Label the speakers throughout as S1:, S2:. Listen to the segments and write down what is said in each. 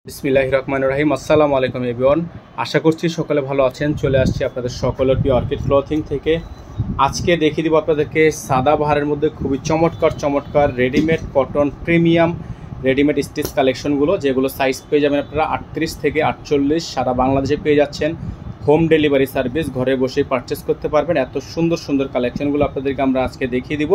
S1: বিসমিল্লাহির রহমানির রহিম। আসসালামু আলাইকুম এভরিওয়ান। আশা করছি সকলে ভালো আছেন। চলে আসছি আপনাদের সকলের প্রিয় অর্কিড ক্লথিং থেকে। আজকে দেখিয়ে দিব আপনাদেরকে সাদাবাহারের মধ্যে খুবই চমৎকার readymade cotton premium readymade stitch কালেকশনগুলো, যেগুলো সাইজ পেয়ে যাবেন আপনারা 38 থেকে 48, সারা বাংলাদেশে পেয়ে যাচ্ছেন। হোম ডেলিভারি সার্ভিস, ঘরে বসেই পারচেস করতে পারবেন। এত সুন্দর কালেকশনগুলো আপনাদেরকে আমরা আজকে দেখিয়ে দিব।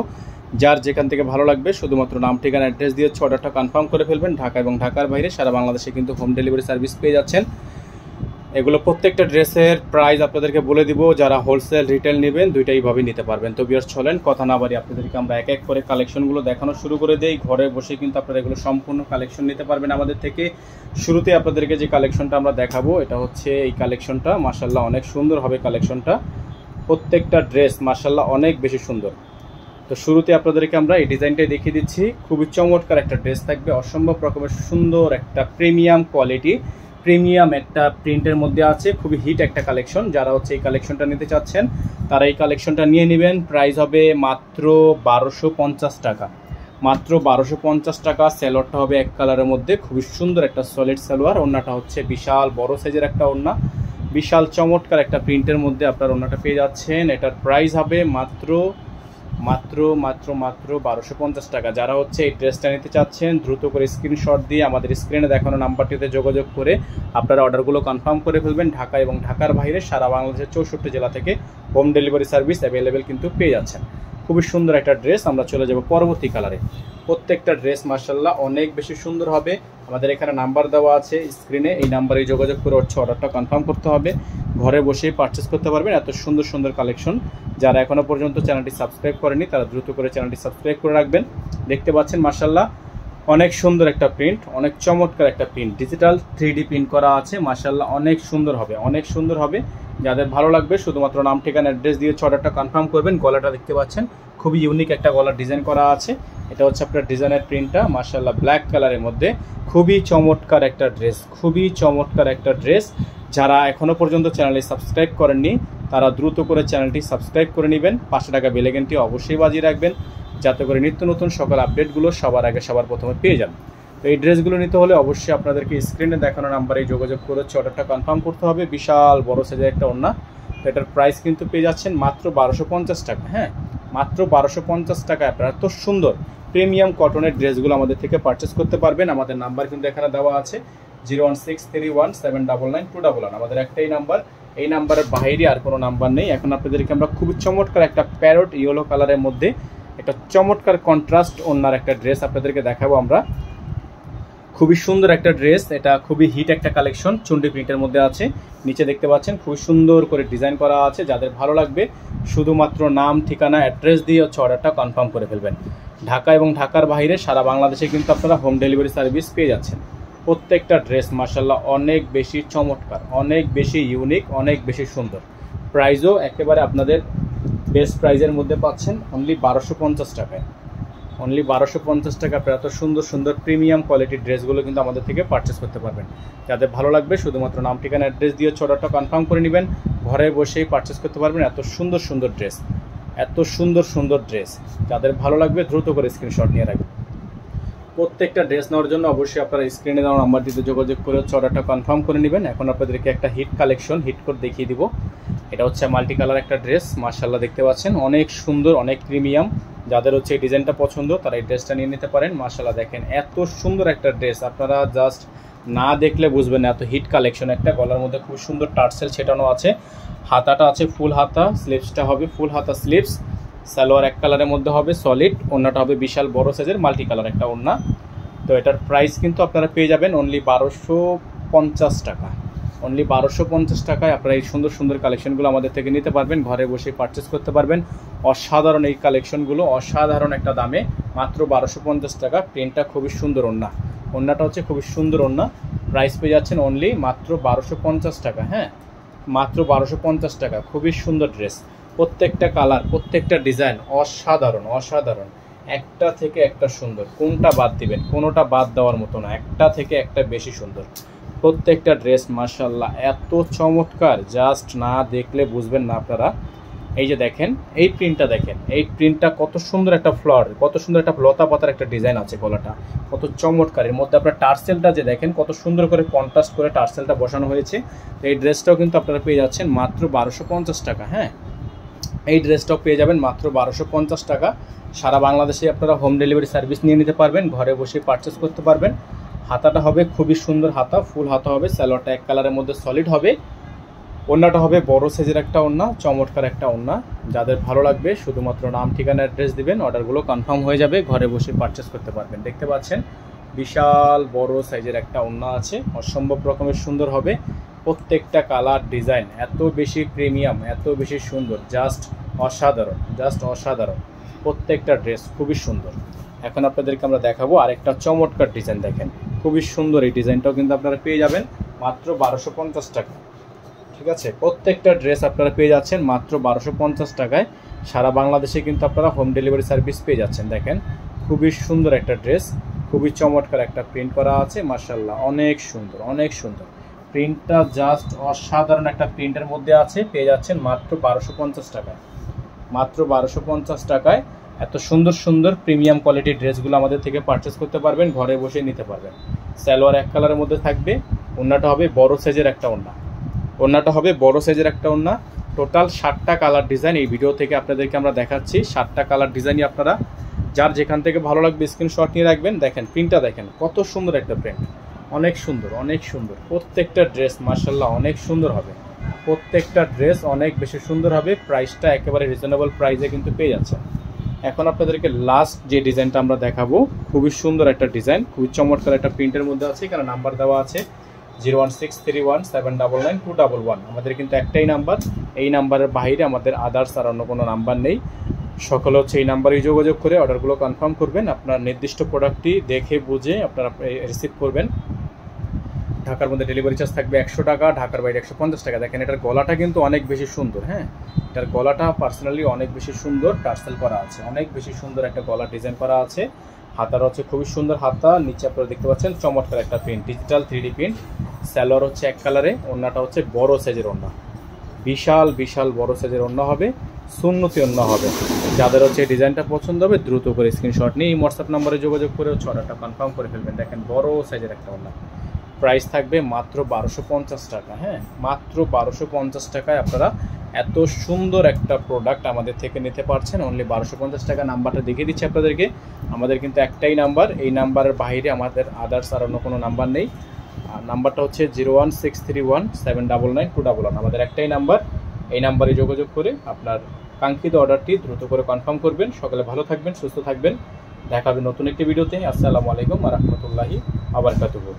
S1: যার যেখান থেকে ভালো লাগবে শুধুমাত্র নাম, ঠিকানা, অ্যাড্রেস দিয়ে অর্ডারটা কনফার্ম করে ফেলবেন। ঢাকা এবং ঢাকার বাইরে সারা বাংলাদেশে কিন্তু হোম ডেলিভারি সার্ভিস পেয়ে যাচ্ছেন। এগুলো প্রত্যেকটা ড্রেসের প্রাইস আপনাদেরকে বলে দিব। যারা হোলসেল রিটেল নেবেন দুইটাইভাবেই নিতে পারবেন। তো ভিউয়ার্স চলেন কথা না বাড়ি আপনাদেরকে আমরা এক এক করে কালেকশনগুলো দেখানো শুরু করে দেই। ঘরে বসে কিন্তু আপনারা এগুলো সম্পূর্ণ কালেকশন নিতে পারবেন আমাদের থেকে। শুরুতে আপনাদেরকে যে কালেকশনটা আমরা দেখাবো এটা হচ্ছে এই কালেকশনটা। মাশাআল্লাহ অনেক সুন্দর হবে কালেকশনটা। প্রত্যেকটা ড্রেস মাশাআল্লাহ অনেক বেশি সুন্দর। তো শুরুতে আপনাদেরকে আমরা এই ডিজাইনটাই দেখিয়ে দিচ্ছি। খুবই চমৎকার একটা ড্রেস থাকবে, অসম্ভব রকমের সুন্দর একটা প্রিমিয়াম কোয়ালিটি, প্রিমিয়াম একটা প্রিন্টের মধ্যে আছে। খুবই হিট একটা কালেকশন। যারা হচ্ছে এই কালেকশনটা নিতে চাচ্ছেন তারা এই কালেকশনটা নিয়ে নেবেন। প্রাইস হবে মাত্র 1250 টাকা, মাত্র 1250 টাকা। সালোয়ারটা হবে এক কালারের মধ্যে, খুবই সুন্দর একটা সলিড সালোয়ার। ওড়নাটা হচ্ছে বিশাল বড় সাইজের একটা ওড়না, বিশাল চমৎকার একটা প্রিন্টের মধ্যে আপনার ওড়নাটা পেয়ে যাচ্ছেন। এটার প্রাইস হবে মাত্র 1250 টাকা। যারা হচ্ছে এই ড্রেসটা নিতে চাচ্ছেন দ্রুত করে স্ক্রিনশট দিয়ে আমাদের স্ক্রিনে দেখানো নাম্বারটিতে যোগাযোগ করে আপনারা অর্ডারগুলো কনফার্ম করে ফেলবেন। ঢাকা এবং ঢাকার বাইরে সারা বাংলাদেশের 64 জেলা থেকে হোম ডেলিভারি সার্ভিস অ্যাভেলেবেল কিন্তু পেয়ে যাচ্ছেন। খুবই সুন্দর একটা ড্রেস। আমরা চলে যাব পরবর্তী কালারে। প্রত্যেকটা ড্রেস মাশাআল্লাহ অনেক বেশি সুন্দর হবে। আমাদের এখানে নাম্বার দেওয়া আছে স্ক্রিনে, এই নাম্বারে যোগাযোগ করে হচ্ছে অর্ডারটা কনফার্ম করতে হবে। ঘরে বসেই পারচেস করতে পারবেন। এত সুন্দর কালেকশন। যারা এখনো পর্যন্ত চ্যানেলটি সাবস্ক্রাইব করেনি তারা দ্রুত করে চ্যানেলটি সাবস্ক্রাইব করে রাখবেন। দেখতে পাচ্ছেন মাশাআল্লাহ অনেক সুন্দর একটা প্রিন্ট, অনেক চমৎকার একটা প্রিন্ট, ডিজিটাল 3D প্রিন্ট করা আছে। মাশাআল্লাহ অনেক সুন্দর হবে, অনেক সুন্দর হবে। যাদের ভালো লাগবে শুধুমাত্র নাম, ঠিকানা, অ্যাড্রেস দিয়ে অর্ডারটা কনফার্ম করবেন। গলাটা দেখতে পাচ্ছেন খুবই ইউনিক একটা গলার ডিজাইন করা আছে। এটা হচ্ছে আপনার ডিজাইনের প্রিন্টটা মাশাআল্লাহ ব্ল্যাক কালারের মধ্যে। খুবই চমৎকার একটা ড্রেস, খুবই চমৎকার একটা ড্রেস। যারা এখনো পর্যন্ত চ্যানেলটি সাবস্ক্রাইব করেননি তারা দ্রুত করে চ্যানেলটি সাবস্ক্রাইব করে নেবেন। 500 টাকা বেল আইকনটি অবশ্যই বাজিয়ে রাখবেন, যাতে করে নিত্য নতুন সকল আপডেটগুলো সবার আগে সবার প্রথমে পেয়ে যান। তো এই ড্রেসগুলো নিতে হলে অবশ্যই আপনাদেরকে স্ক্রিনে দেখানো নাম্বারে যোগাযোগ করে অর্ডারটা কনফার্ম করতে হবে। বিশাল বড় সাইজের একটা ওড়না। তো এটার প্রাইস কিন্তু পেয়ে যাচ্ছেন মাত্র 1250 টাকা। হ্যাঁ, মাত্র 1250 টাকা আপনারা এত সুন্দর প্রিমিয়াম কটনের ড্রেসগুলো আমাদের থেকে পারচেস করতে পারবেন। আমাদের নাম্বার কিন্তু এখানে দেওয়া আছে 01631799211। আমাদের একটাই নাম্বার, এই নাম্বারের বাইরে আর কোনো নাম্বার নেই। এখন আপনাদেরকে আমরা খুবই চমৎকার একটা প্যারট ইয়েলো কালারের মধ্যে একটা চমৎকার কন্ট্রাস্ট ওড়নার একটা ড্রেস আপনাদেরকে দেখাবো আমরা। খুবই সুন্দর একটা ড্রেস, এটা খুবই হিট একটা কালেকশন। চুন্ডি প্রিন্টের মধ্যে আছে, নিচে দেখতে পাচ্ছেন খুবই সুন্দর করে ডিজাইন করা আছে। যাদের ভালো লাগবে শুধুমাত্র নাম, ঠিকানা, অ্যাড্রেস দিয়ে অর্ডারটা কনফার্ম করে ফেলবেন। ঢাকা এবং ঢাকার বাইরে সারা বাংলাদেশে কিন্তু আপনারা হোম ডেলিভারি সার্ভিস পেয়ে যাচ্ছেন। প্রত্যেকটা ড্রেস মাশাআল্লাহ অনেক বেশি চমৎকার, অনেক বেশি ইউনিক, অনেক বেশি সুন্দর। প্রাইসও একেবারে আপনাদের বেস্ট প্রাইজের মধ্যে পাচ্ছেন অনলি 1250 টাকায়। অনলি 1250 টাকা আপনারা এত সুন্দর প্রিমিয়াম কোয়ালিটির ড্রেসগুলো কিন্তু আমাদের থেকে পারচেস করতে পারবেন। যাদের ভালো লাগবে শুধুমাত্র নাম, ঠিকানা, অ্যাড্রেস দিয়ে অর্ডারটা কনফার্ম করে নেবেন। ঘরে বসেই পারচেস করতে পারবেন। এত সুন্দর ড্রেস, এত সুন্দর ড্রেস। যাদের ভালো লাগবে দ্রুত করে স্ক্রিনশট নিয়ে রাখবেন। প্রত্যেকটা ড্রেস নেওয়ার জন্য অবশ্যই আপনারা স্ক্রিনে দেওয়া নাম্বারটিতে যোগাযোগ করে অর্ডারটা কনফার্ম করে নেবেন। এখন আপনাদেরকে একটা হিট কালেকশন হিট করে দেখিয়ে দিব। এটা হচ্ছে মাল্টি কালার একটা ড্রেস। মাশাআল্লাহ দেখতে পাচ্ছেন অনেক সুন্দর, অনেক প্রিমিয়াম। যাদের হচ্ছে এই ডিজাইনটা পছন্দ তারা এই ড্রেসটা নিয়ে নিতে পারেন। মাশাআল্লাহ দেখেন এত সুন্দর একটা ড্রেস, আপনারা জাস্ট না দেখলে বুঝবেন না এত হিট কালেকশন একটা। গলার মধ্যে খুব সুন্দর টার্সেল ছেটানো আছে। হাতাটা আছে ফুল হাতা, স্লিভসটা হবে ফুল হাতা স্লিভস। সালোয়ার এক কালারের মধ্যে হবে সলিড, ওড়নাটা হবে বিশাল বড় সাইজের মাল্টি কালার একটা ওড়না। তো এটার প্রাইস কিন্তু আপনারা পেয়ে যাবেন অনলি 1250 টাকা। অনলি 1250 টাকায় আপনারা এই সুন্দর কালেকশনগুলো আমাদের থেকে নিতে পারবেন। ঘরে বসে পারচেস করতে পারবেন। অসাধারণ এই কালেকশনগুলো, অসাধারণ একটা দামে মাত্র 1250 টাকা। প্রিন্টটা খুবই সুন্দর ওড়না, ওড়নাটা হচ্ছে খুবই সুন্দর ওড়না। প্রাইস পেয়ে যাচ্ছেন অনলি মাত্র 1250 টাকা। হ্যাঁ, মাত্র 1250 টাকা। খুবই সুন্দর ড্রেস, প্রত্যেকটা কালার, প্রত্যেকটা ডিজাইন অসাধারণ। একটা থেকে একটা সুন্দর, কোনটা বাদ দিবেন? কোনোটা বাদ দেওয়ার মতো না, একটা থেকে একটা বেশি সুন্দর। প্রত্যেকটা ড্রেস মাশাআল্লাহ এত চমৎকার, জাস্ট না দেখলে বুঝবেন না আপনারা। এই যে দেখেন এই প্রিন্টটা দেখেন, এই প্রিন্টটা কত সুন্দর একটা ফ্লাওয়ার, কত সুন্দর একটা লতা পাতার একটা ডিজাইন আছে, গলাটা কত চমৎকার। এর মধ্যে আপনার টার্সেলটা যে দেখেন কত সুন্দর করে কন্ট্রাস্ট করে টার্সেলটা বসানো হয়েছে। তো এই ড্রেসটাও কিন্তু আপনারা পেয়ে যাচ্ছেন মাত্র 1250 টাকা। হ্যাঁ, এই ড্রেসটাও পেয়ে যাবেন মাত্র 1250 টাকা। সারা বাংলাদেশে আপনারা হোম ডেলিভারি সার্ভিস নিয়ে নিতে পারবেন, ঘরে বসে পারচেস করতে পারবেন। হাতাটা হবে খুবই সুন্দর হাতা, ফুল হাতা হবে, সালোয়ারটা এক কালারের মধ্যে সলিড হবে। ওড়নাটা হবে বড় সাইজের একটা ওড়না, চমৎকার একটা ওড়না। যাদের ভালো লাগবে শুধুমাত্র নাম ঠিকানা অ্যাড্রেস দিবেন, অর্ডারগুলো কনফার্ম হয়ে যাবে, ঘরে বসে পারচেস করতে পারবেন। দেখতে পাচ্ছেন বিশাল বড় সাইজের একটা ওড়না আছে, অসম্ভব রকমের সুন্দর হবে। প্রত্যেকটা কালার ডিজাইন এত বেশি প্রিমিয়াম, এত বেশি সুন্দর, জাস্ট অসাধারণ, জাস্ট অসাধারণ। প্রত্যেকটা ড্রেস খুবই সুন্দর। এখন আপনাদেরকে আমরা দেখাবো আরেকটা চমৎকার ডিজাইন। দেখেন খুবই সুন্দর, এই ডিজাইনটাও কিন্তু আপনারা পেয়ে যাবেন মাত্র 1250 টাকা। ঠিক আছে, প্রত্যেকটা ড্রেস আপনারা পেয়ে যাচ্ছেন মাত্র 1250 টাকায়। সারা বাংলাদেশে কিন্তু আপনারা হোম ডেলিভারি সার্ভিস পেয়ে যাচ্ছেন। দেখেন খুবই সুন্দর একটা ড্রেস, খুবই চমৎকার একটা প্রিন্ট করা আছে, মাশাআল্লাহ অনেক সুন্দর, অনেক সুন্দর। প্রিন্টটা জাস্ট অসাধারণ একটা প্রিন্টের মধ্যে আছে, পেয়ে যাচ্ছেন মাত্র 1250 টাকায়। মাত্র 1250 টাকায় এত সুন্দর সুন্দর প্রিমিয়াম কোয়ালিটির ড্রেসগুলো আমাদের থেকে পারচেস করতে পারবেন, ঘরে বসে নিতে পারবেন। সালোয়ার এক কালারের মধ্যে থাকবে, ওড়নাটা হবে বড় সাইজের একটা ওড়না, ওড়নাটা হবে বড় সাইজের একটা ওড়না। টোটাল 7টা কালার ডিজাইন এই ভিডিও থেকে আপনাদেরকে আমরা দেখাচ্ছি। 7টা কালার ডিজাইনই আপনারা যার যেখান থেকে ভালো লাগবে স্ক্রিনশট নিয়ে রাখবেন। দেখেন প্রিন্টটা দেখেন কত সুন্দর একটা প্রিন্ট, অনেক সুন্দর, অনেক সুন্দর। প্রত্যেকটা ড্রেস মাশাআল্লাহ অনেক সুন্দর হবে, প্রত্যেকটা ড্রেস অনেক বেশি সুন্দর হবে। প্রাইসটা একেবারে রিজনেবল প্রাইসে কিন্তু পেয়ে যাচ্ছে। এখন আপনাদেরকে লাস্ট যে ডিজাইনটা আমরা দেখাবো, খুবই সুন্দর একটা ডিজাইন, খুবই চমৎকার একটা প্রিন্টের মধ্যে আছে। এখানে নাম্বার দেওয়া আছে 01631791211। আমাদের কিন্তু একটাই নাম্বার, এই নাম্বারের বাইরে আমাদের আদার্স আর অন্য কোনো নাম্বার নেই। সকলে হচ্ছে এই নাম্বারেই যোগাযোগ করে অর্ডারগুলো কনফার্ম করবেন। আপনার নির্দিষ্ট প্রোডাক্টটি দেখে বুঝে আপনারা রিসিভ করবেন। ঢাকার মধ্যে ডেলিভারি চার্জ থাকবে 100 টাকা, ঢাকার বাইরে 150 টাকা। দেখেন এটার গলাটা কিন্তু অনেক বেশি সুন্দর। হ্যাঁ, এটার গলাটা পার্সোনালি অনেক বেশি সুন্দর, টার্সেল করা আছে, অনেক বেশি সুন্দর একটা গলা ডিজাইন করা আছে। হাতার হচ্ছে খুবই সুন্দর হাতা, নিচে আপনারা দেখতে পাচ্ছেন চমৎকার একটা print, digital 3D print. Salwar হচ্ছে এক কালারে, ওড়নাটা হচ্ছে বড় সাইজের ওড়না, বিশাল বিশাল বড় সাইজের ওড়না হবে, সুন্নতি ওড়না হবে। যাদের হচ্ছে এই ডিজাইনটা পছন্দ হবে দ্রুত করে স্ক্রিনশট নিয়ে হোয়াটসঅ্যাপ নাম্বারে যোগাযোগ করে হচ্ছে অর্ডারটা কনফার্ম করে ফেলবেন। দেখেন বড় সাইজের একটা ওড়না, প্রাইস থাকবে মাত্র 1250 টাকা। হ্যাঁ, মাত্র 1250 টাকায় আপনারা এত সুন্দর একটা প্রোডাক্ট আমাদের থেকে নিতে পারছেন অনলি 1250 টাকা। নাম্বারটা দেখিয়ে দিচ্ছি আপনাদেরকে, আমাদের কিন্তু একটাই নাম্বার, এই নাম্বারের বাইরে আমাদের আদার্স আর অন্য কোনো নাম্বার নেই। আর নাম্বারটা হচ্ছে 01631799211। আমাদের একটাই নাম্বার, এই নাম্বারে যোগাযোগ করে আপনার কাঙ্ক্ষিত অর্ডারটি দ্রুত করে কনফার্ম করবেন। সকালে ভালো থাকবেন, সুস্থ থাকবেন, দেখা হবে নতুন একটি ভিডিওতে। আসসালামু আলাইকুম ওয়া রাহমাতুল্লাহি ওয়া বারাকাতুহু।